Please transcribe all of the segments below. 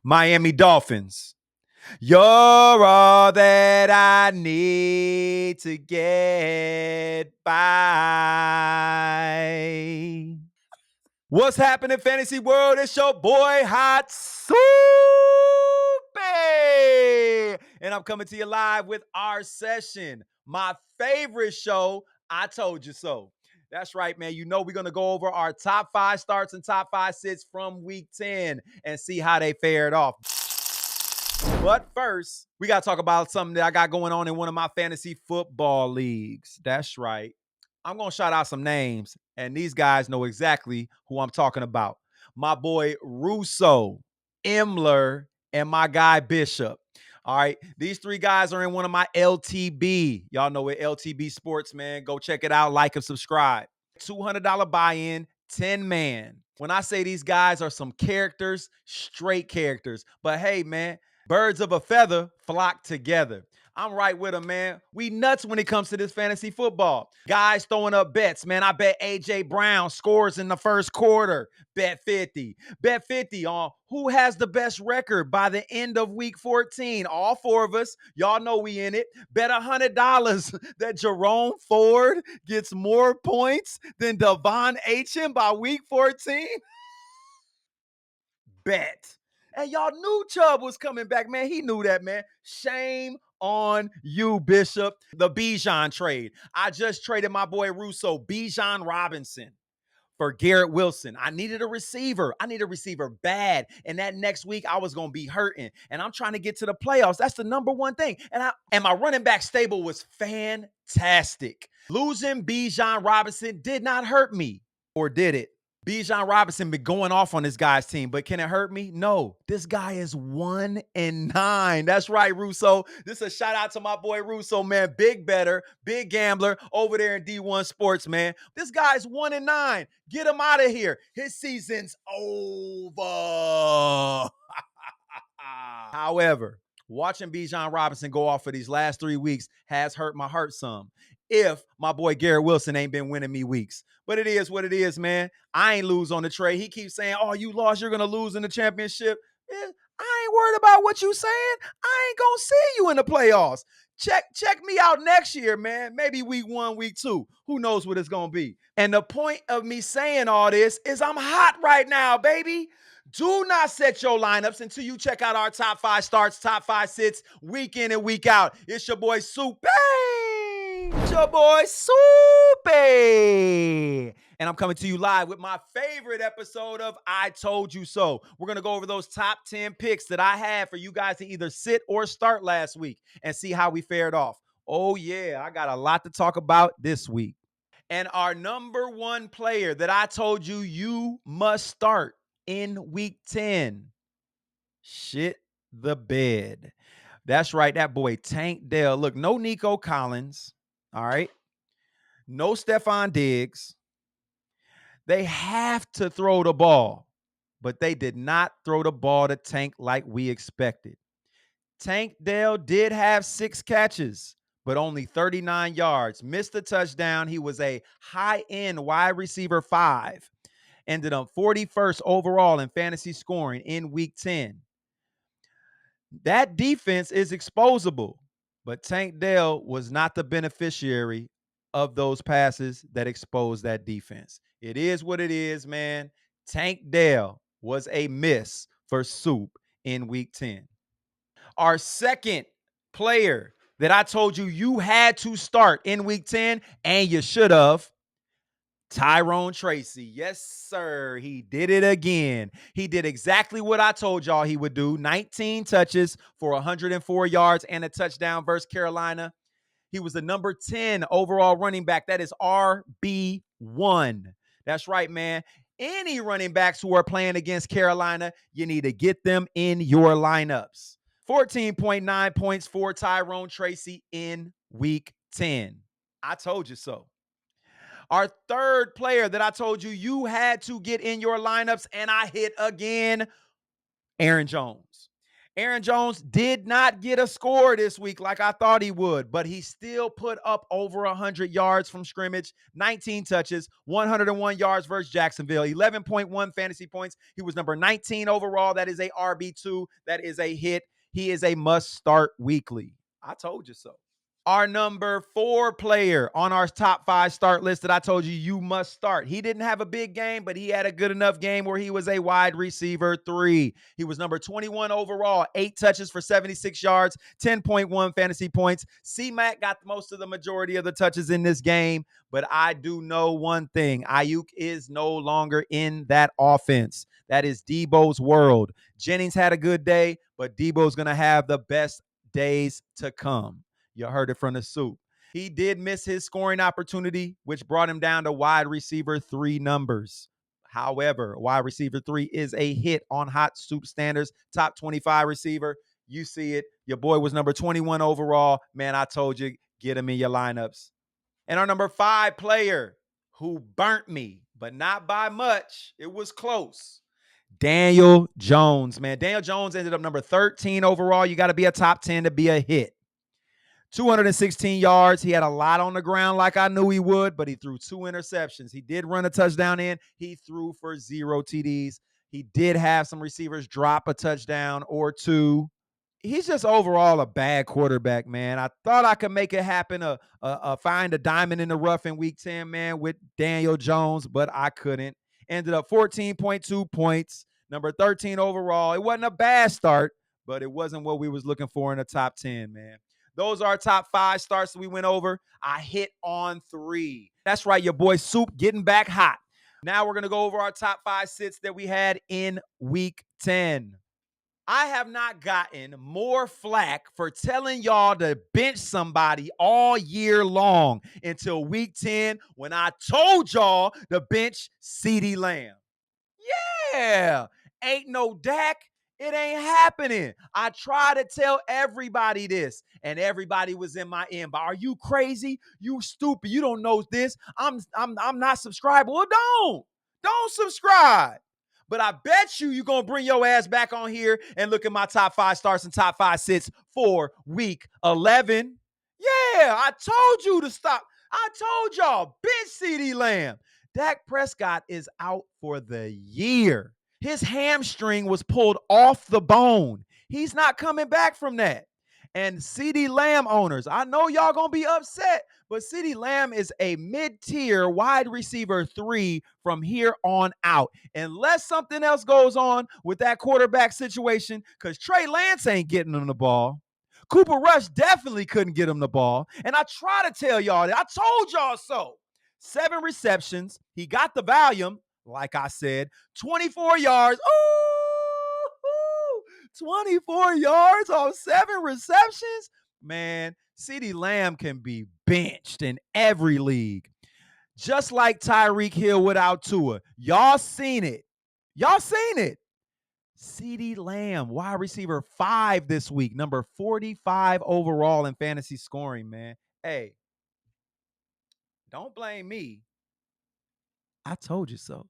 Miami Dolphins. You're all that I need to get by. What's happening, fantasy world? It's your boy Hot Soup, and I'm coming to you live with our session, my favorite show. I told you so. That's right, man. You know we're going to go over our top 5 starts and top 5 sits from week 10 and see how they fared off. But first, we got to talk about something that I got going on in one of my fantasy football leagues. That's right. I'm going to shout out some names, and these guys know exactly who I'm talking about. My boy Russo, Imler, and my guy Bishop. All right. These 3 guys are in one of my LTB. Y'all know it, LTB Sports, man. Go check it out, like and subscribe. $200 buy-in, 10 man. When I say these guys are some characters, straight characters. But hey, man, birds of a feather flock together. I'm right with them, man. We nuts when it comes to this fantasy football. Guys throwing up bets, man. I bet A.J. Brown scores in the first quarter. Bet 50. Bet 50 on who has the best record by the end of week 14. All 4 of us. Y'all know we in it. Bet $100 that Jerome Ford gets more points than Devon Achane by week 14. Bet. And y'all knew Chubb was coming back, man. He knew that, man. Shame on you, Bishop. The Bijan trade. I just traded my boy Russo, Bijan Robinson, for Garrett Wilson. I needed a receiver. I need a receiver bad. And that next week, I was going to be hurting. And I'm trying to get to the playoffs. That's the number one thing. And my running back stable was fantastic. Losing Bijan Robinson did not hurt me. Or did it? Bijan Robinson been going off on this guy's team, but can it hurt me? No. This guy is 1-9. That's right, Russo. This is a shout out to my boy Russo, man. Big better, big gambler over there in D1 Sports, man. This guy's 1-9. Get him out of here. His season's over. However, watching Bijan Robinson go off for these last 3 weeks has hurt my heart some. If my boy Garrett Wilson ain't been winning me weeks. But it is what it is, man. I ain't lose on the trade. He keeps saying, oh, you lost, you're going to lose in the championship. I ain't worried about what you saying. I ain't going to see you in the playoffs. Check me out next year, man. Maybe week 1, week 2. Who knows what it's going to be. And the point of me saying all this is I'm hot right now, baby. Do not set your lineups until you check out our top 5 starts, top 5 sits, week in and week out. It's your boy Soupy. It's your boy Soupy. And I'm coming to you live with my favorite episode of I Told You So. We're going to go over those top 10 picks that I had for you guys to either sit or start last week and see how we fared off. Oh, yeah, I got a lot to talk about this week. And our number 1 player that I told you you must start in week 10, shit the bed. That's right, that boy Tank Dell. Look, no Nico Collins, all right? No Stephon Diggs. They have to throw the ball, but they did not throw the ball to Tank like we expected. Tank Dell did have 6 catches, but only 39 yards. Missed a touchdown. He was a high-end wide receiver 5. Ended up 41st overall in fantasy scoring in week 10. That defense is exposable, but Tank Dell was not the beneficiary of those passes that exposed that defense. It is what it is, man. Tank Dell was a miss for Soup in week 10. Our second player that I told you you had to start in week 10, and you should have, Tyrone Tracy. Yes, sir. He did it again. He did exactly what I told y'all he would do. 19 touches for 104 yards and a touchdown versus Carolina. He was the number 10 overall running back. That is RB1. That's right, man. Any running backs who are playing against Carolina, you need to get them in your lineups. 14.9 points for Tyrone Tracy in week 10. I told you so. Our third player that I told you you had to get in your lineups, and I hit again, Aaron Jones. Aaron Jones did not get a score this week like I thought he would, but he still put up over 100 yards from scrimmage, 19 touches, 101 yards versus Jacksonville, 11.1 fantasy points. He was number 19 overall. That is a RB2. That is a hit. He is a must start weekly. I told you so. Our number 4 player on our top 5 start list that I told you must start. He didn't have a big game, but he had a good enough game where he was a wide receiver 3. He was number 21 overall, 8 touches for 76 yards, 10.1 fantasy points. C-Mac got most of the majority of the touches in this game, but I do know one thing. Ayuk is no longer in that offense. That is Deebo's world. Jennings had a good day, but Deebo's going to have the best days to come. You heard it from the soup. He did miss his scoring opportunity, which brought him down to wide receiver 3 numbers. However, wide receiver 3 is a hit on hot soup standards, top 25 receiver. You see it. Your boy was number 21 overall. Man, I told you, get him in your lineups. And our number 5 player who burnt me, but not by much. It was close. Daniel Jones, man. Daniel Jones ended up number 13 overall. You got to be a top 10 to be a hit. 216 yards. He had a lot on the ground like I knew he would, but he threw 2 interceptions. He did run a touchdown in. He threw for 0 TDs. He did have some receivers drop a touchdown or 2. He's just overall a bad quarterback, man. I thought I could make it happen, find a diamond in the rough in week 10, man, with Daniel Jones, but I couldn't. Ended up 14.2 points, number 13 overall. It wasn't a bad start, but it wasn't what we was looking for in the top 10, man. Those are our top 5 starts that we went over. I hit on 3. That's right, your boy Soup getting back hot. Now we're going to go over our top 5 sits that we had in week 10. I have not gotten more flack for telling y'all to bench somebody all year long until week 10 when I told y'all to bench CeeDee Lamb. Yeah, ain't no Dak. It ain't happening. I try to tell everybody this, and everybody was in my inbox. Are you crazy? You stupid. You don't know this. I'm not subscribed. Well, don't subscribe. But I bet you're going to bring your ass back on here and look at my top 5 starts and top 5 sits for week 11. Yeah, I told you to stop. I told y'all, bench CeeDee Lamb. Dak Prescott is out for the year. His hamstring was pulled off the bone. He's not coming back from that. And CeeDee Lamb owners, I know y'all going to be upset, but CeeDee Lamb is a mid-tier wide receiver 3 from here on out. Unless something else goes on with that quarterback situation, because Trey Lance ain't getting him the ball. Cooper Rush definitely couldn't get him the ball. And I try to tell y'all that. I told y'all so. 7 receptions. He got the volume, like I said. 24 yards. Ooh, 24 yards on 7 receptions. Man, CeeDee Lamb can be benched in every league. Just like Tyreek Hill without Tua. Y'all seen it. CeeDee Lamb, wide receiver 5 this week, number 45 overall in fantasy scoring, man. Hey, don't blame me. I told you so.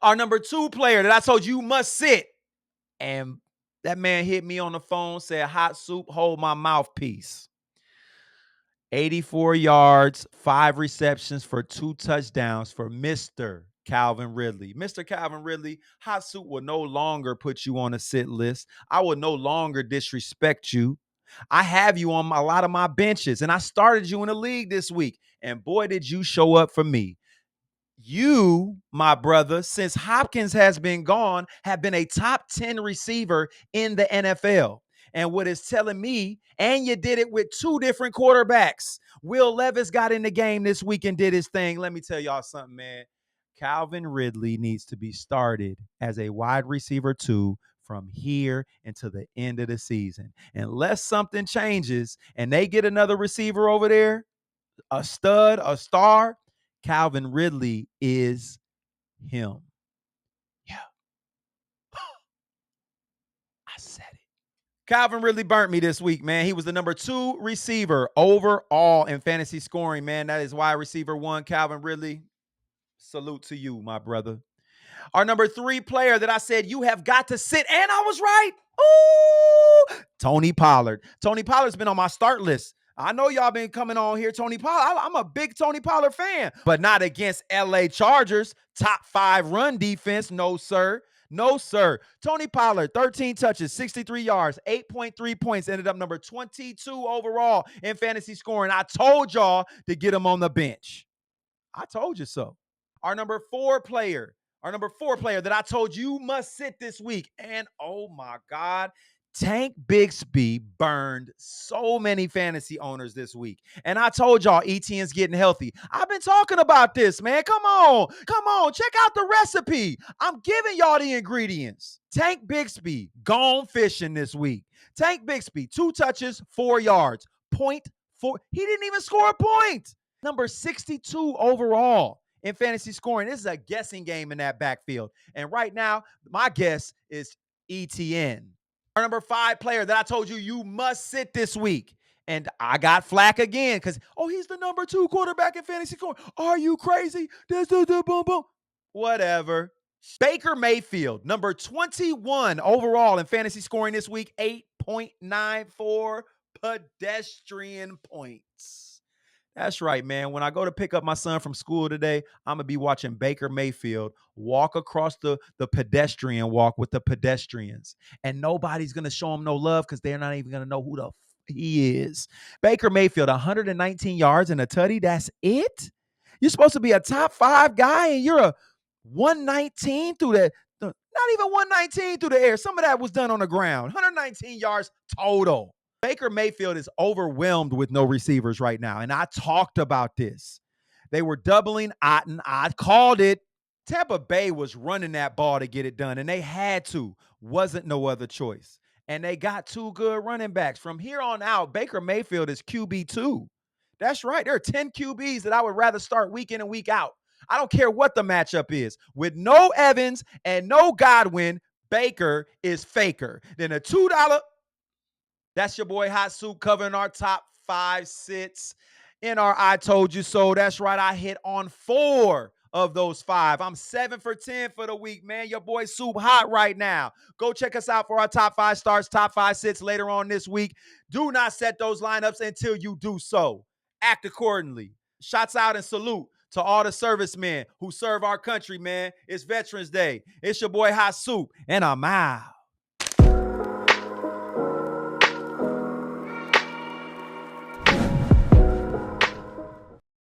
Our number 2 player that I told you must sit. And that man hit me on the phone, said, hot soup, hold my mouthpiece. 84 yards, 5 receptions for 2 touchdowns for Mr. Calvin Ridley. Mr. Calvin Ridley, hot soup will no longer put you on a sit list. I will no longer disrespect you. I have you on a lot of my benches, and I started you in the league this week. And boy, did you show up for me. You, my brother, since Hopkins has been gone, have been a top 10 receiver in the NFL. And what it's telling me, and you did it with 2 different quarterbacks. Will Levis got in the game this week and did his thing. Let me tell y'all something, man. Calvin Ridley needs to be started as a wide receiver 2 from here until the end of the season. Unless something changes and they get another receiver over there, a stud, a star, Calvin Ridley is him. Yeah. I said it. Calvin Ridley burnt me this week, man. He was the number 2 receiver overall in fantasy scoring, man. That is wide receiver 1, Calvin Ridley. Salute to you, my brother. Our number 3 player that I said you have got to sit, and I was right. Tony Pollard. Tony Pollard's been on my start list. I know y'all been coming on here, Tony Pollard. I'm a big Tony Pollard fan, but not against LA Chargers. Top 5 run defense. No, sir. No, sir. Tony Pollard, 13 touches, 63 yards, 8.3 points, ended up number 22 overall in fantasy scoring. I told y'all to get him on the bench. I told you so. Our number four player that I told you must sit this week. And oh my God, Tank Bigsby burned so many fantasy owners this week. And I told y'all ETN's getting healthy. I've been talking about this, man. Come on. Check out the recipe. I'm giving y'all the ingredients. Tank Bigsby gone fishing this week. Tank Bigsby, 2 touches, 4 yards, point 4. He didn't even score a point. Number 62 overall in fantasy scoring. This is a guessing game in that backfield. And right now, my guess is ETN. Our number 5 player that I told you must sit this week. And I got flack again because, he's the number 2 quarterback in fantasy scoring. Are you crazy? Boom, boom. Whatever. Baker Mayfield, number 21 overall in fantasy scoring this week, 8.94 pedestrian points. That's right, man. When I go to pick up my son from school today, I'm going to be watching Baker Mayfield walk across the pedestrian walk with the pedestrians. And nobody's going to show him no love because they're not even going to know who the he is. Baker Mayfield, 119 yards and a tutty. That's it? You're supposed to be a top 5 guy and you're a 119 through not even 119 through the air. Some of that was done on the ground. 119 yards total. Baker Mayfield is overwhelmed with no receivers right now, and I talked about this. They were doubling Otten. I called it. Tampa Bay was running that ball to get it done, and they had to. Wasn't no other choice. And they got 2 good running backs. From here on out, Baker Mayfield is QB2. That's right. There are 10 QBs that I would rather start week in and week out. I don't care what the matchup is. With no Evans and no Godwin, Baker is faker than a $2. That's your boy Hot Soup covering our top 5 sits in our I Told You So. That's right. I hit on 4 of those 5. I'm 7 for 10 for the week, man. Your boy Soup hot right now. Go check us out for our top 5 starts, top 5 sits later on this week. Do not set those lineups until you do so. Act accordingly. Shots out and salute to all the servicemen who serve our country, man. It's Veterans Day. It's your boy Hot Soup, and I'm out.